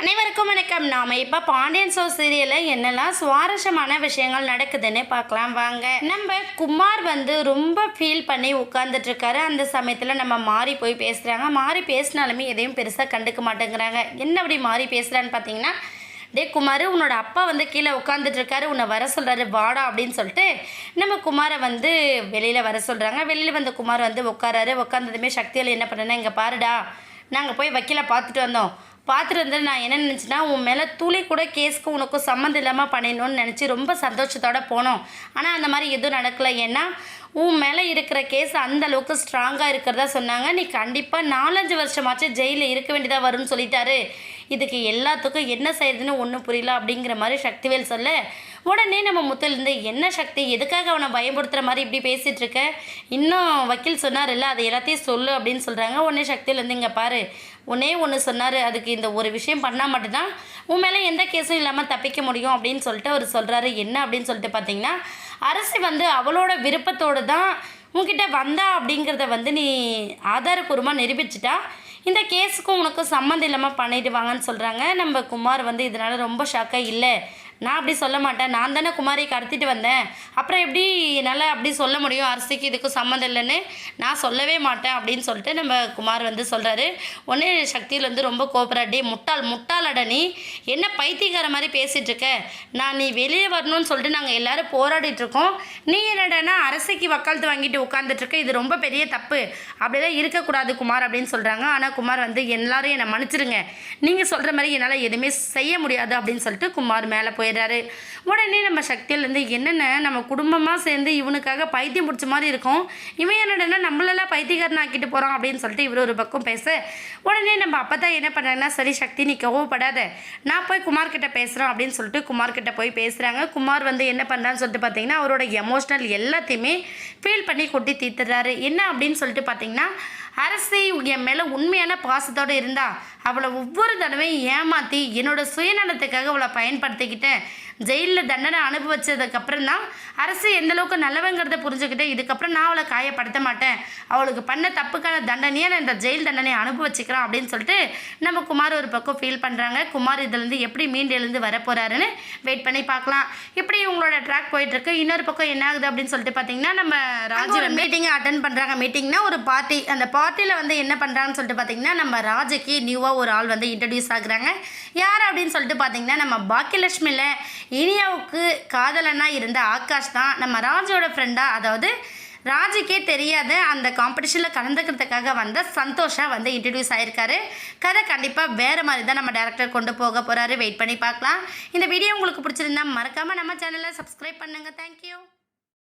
அனைவருக்கும் வணக்கம். நாம் இப்போ பாண்டியன் ஸ்டோர்ஸ் சீரியலில் என்னெல்லாம் சுவாரஸ்யமான விஷயங்கள் நடக்குதுன்னு பார்க்கலாம் வாங்க. நம்ம குமார் ரொம்ப ஃபீல் பண்ணி உட்கார்ந்துட்டுருக்காரு. அந்த சமயத்தில் நம்ம மாறி போய் பேசுகிறாங்க. மாறி பேசினாலுமே எதையும் பெருசாக கண்டுக்க மாட்டேங்கிறாங்க. என்ன அப்படி மாறி பேசுகிறான்னு பார்த்தீங்கன்னா, டே குமார், உன்னோட அப்பா கீழே உட்காந்துட்ருக்காரு, உன்னை வர சொல்கிறாரு, வாடா அப்படின்னு சொல்லிட்டு நம்ம குமாரை வெளியில் வர சொல்கிறாங்க. வெளியில் குமார் உட்காராரு. உட்காந்ததுமே சக்தியில் என்ன பண்ணுறேன்னா, இங்கே பாருடா, நாங்கள் போய் வக்கீலை பார்த்துட்டு வந்தோம். பார்த்துட்டு நான் என்ன நினச்சின்னா, உன் மேலே துளி கூட கேஸ்க்கு உனக்கும் சம்மந்தம் இல்லாமல் பண்ணிடணும்னு நினச்சி ரொம்ப சந்தோஷத்தோடு போனோம். ஆனால் அந்த மாதிரி எதுவும் நடக்கலை. ஏன்னா உன் மேலே இருக்கிற கேஸ் அந்த அளவுக்கு ஸ்ட்ராங்காக இருக்கிறதா சொன்னாங்க. நீ கண்டிப்பாக 4-5 வருஷமாச்சு ஜெயிலில் இருக்க வேண்டியதாக வரும்னு சொல்லிட்டாரு. இதுக்கு எல்லாத்துக்கும் என்ன செய்யறதுன்னு ஒன்றும் புரியல அப்படிங்கிற மாதிரி சக்திவேல் சொல்ல, உடனே நம்ம முத்துலேருந்து, என்ன சக்தி, எதுக்காக அவனை பயன்படுத்துகிற மாதிரி இப்படி பேசிகிட்டு இருக்க, இன்னும் வக்கீல் சொன்னார் இல்லை, அதை எல்லாத்தையும் சொல்லு அப்படின்னு சொல்கிறாங்க. உடனே சக்தியிலேருந்து, இங்கே பாரு, ஒன்று சொன்னார், அதுக்கு இந்த ஒரு விஷயம் பண்ணால் மட்டும்தான் உன் மேலே எந்த கேஸும் இல்லாமல் தப்பிக்க முடியும் அப்படின்னு சொல்லிட்டு அவர் சொல்கிறாரு. என்ன அப்படின்னு சொல்லிட்டு பார்த்தீங்கன்னா, அரசு அவளோட விருப்பத்தோடு தான் உன்கிட்ட வந்தா அப்படிங்கிறத நீ ஆதாரபூர்வமாக நிரூபிச்சிட்டா இந்த கேஸுக்கும் உனக்கு சம்மந்தம் இல்லாமல் பண்ணிடுவாங்கன்னு சொல்கிறாங்க. நம்ம குமார் இதனால் ரொம்ப ஷாக்காக, இல்லை நான் அப்படி சொல்ல மாட்டேன், நான் தானே குமாரை கடத்திட்டு வந்தேன், அப்புறம் எப்படி என்னால் அப்படி சொல்ல முடியும், அரசுக்கு இதுக்கும் சம்மந்தம் இல்லைன்னு நான் சொல்லவே மாட்டேன் அப்படின்னு சொல்லிட்டு நம்ம குமார் சொல்கிறாரு. உடனே சக்தியில் ரொம்ப கோபுராட்டி, முட்டாளடா நீ, என்ன பைத்தியக்கார மாதிரி பேசிகிட்டு இருக்க, நீ வெளியே வரணும்னு சொல்லிட்டு நாங்கள் எல்லோரும் போராடிட்டுருக்கோம், நீ என்னடனா அரசுக்கு வக்காலத்து வாங்கிட்டு உட்காந்துட்ருக்க, இது ரொம்ப பெரிய தப்பு, அப்படிதான் இருக்கக்கூடாது குமார் அப்படின்னு சொல்கிறாங்க. ஆனால் குமார் எல்லாரும் என்னை மன்னிச்சிடுங்க, நீங்கள் சொல்கிற மாதிரி என்னால் எதுவுமே செய்ய முடியாது அப்படின்னு சொல்லிட்டு குமார் மேலே போயிடுறாரு. உடனே நம்ம சக்தியிலேருந்து, என்னென்ன நம்ம குடும்பமாக சேர்ந்து இவனுக்காக பைத்தியம் பிடிச்ச மாதிரி இருக்கும், இவன் என்னடனா நம்மளெல்லாம் பைத்தியக்காரன் ஆக்கிட்டு போகிறான் அப்படின்னு சொல்லிட்டு இவர் ஒரு பக்கம் பேச, உடனே நம்ம அப்போ தான் என்ன பண்ணுறாங்கன்னா, சரி சக்தி நீ கோவப்படாத, நான் போய் குமார்கிட்ட பேசுகிறேன் அப்படின்னு சொல்லிட்டு குமார்கிட்ட போய் பேசுகிறாங்க. குமார் என்ன பண்ணுறான்னு சொல்லிட்டு பார்த்தீங்கன்னா, அவரோட எமோஷ்னல் எல்லாத்தையுமே ஃபீல் பண்ணி கொட்டி தீர்த்துறாரு. என்ன அப்படின்னு சொல்லிட்டு பார்த்தீங்கன்னா, அரசு என் மேலே உண்மையான பாசத்தோடு இருந்தா அவளை ஒவ்வொரு தடவையும் ஏமாற்றி என்னோடய சுயநலத்துக்காக அவளை பயன்படுத்திக்கிட்டேன். ஜெயிலில் தண்டனை அனுபவிச்சதுக்கப்புறம் தான் அரசு எந்தளவுக்கு நல்லவங்கிறத புரிஞ்சுக்கிட்டேன். இதுக்கப்புறம் நான் அவளை காயப்படுத்த மாட்டேன், அவளுக்கு பண்ண தப்புக்கான தண்டனையை நான் இந்த ஜெயில் தண்டனையை அனுபவிச்சுக்கிறேன் அப்படின்னு சொல்லிட்டு நம்ம குமார் ஒரு பக்கம் ஃபீல் பண்ணுறாங்க. குமார் இதுலேருந்து எப்படி மீண்டு எழுந்து வரப்போகிறாருன்னு வெயிட் பண்ணி பார்க்கலாம். இப்படி உங்களோட ட்ராக் போயிட்டுருக்கு. இன்னொரு பக்கம் என்ன ஆகுது அப்படின்னு சொல்லிட்டு பார்த்தீங்கன்னா, நம்ம ராஜு மீட்டிங்கை அட்டன் பண்ணுறாங்க. மீட்டிங்னா ஒரு பார்ட்டி, அந்த பார்ட்டியில் என்ன பண்ணுறாங்கன்னு சொல்லிட்டு பார்த்தீங்கன்னா, நம்ம ராஜுக்கு நியூவாக ஒரு ஆள் இன்ட்ரடியூஸ் ஆகுறாங்க. யார் அப்படின்னு சொல்லிட்டு பார்த்தீங்கன்னா, நம்ம பாக்கியலட்சுமியில் இனியாவுக்கு காதலனாக இருந்த ஆகாஷ் தான் நம்ம ராஜோட ஃப்ரெண்டாக, அதாவது ராஜுக்கே தெரியாத அந்த காம்படிஷனில் கலந்துக்கிறதுக்காக சந்தோஷாக இன்ட்ரடியூஸ் ஆகிருக்காரு. கதை கண்டிப்பாக வேறு மாதிரி தான் நம்ம டேரக்டர் கொண்டு போக போகிறாரு. வெயிட் பண்ணி பார்க்கலாம். இந்த வீடியோ உங்களுக்கு பிடிச்சிருந்தா மறக்காமல் நம்ம சேனலை சப்ஸ்கிரைப் பண்ணுங்கள். தேங்க்யூ.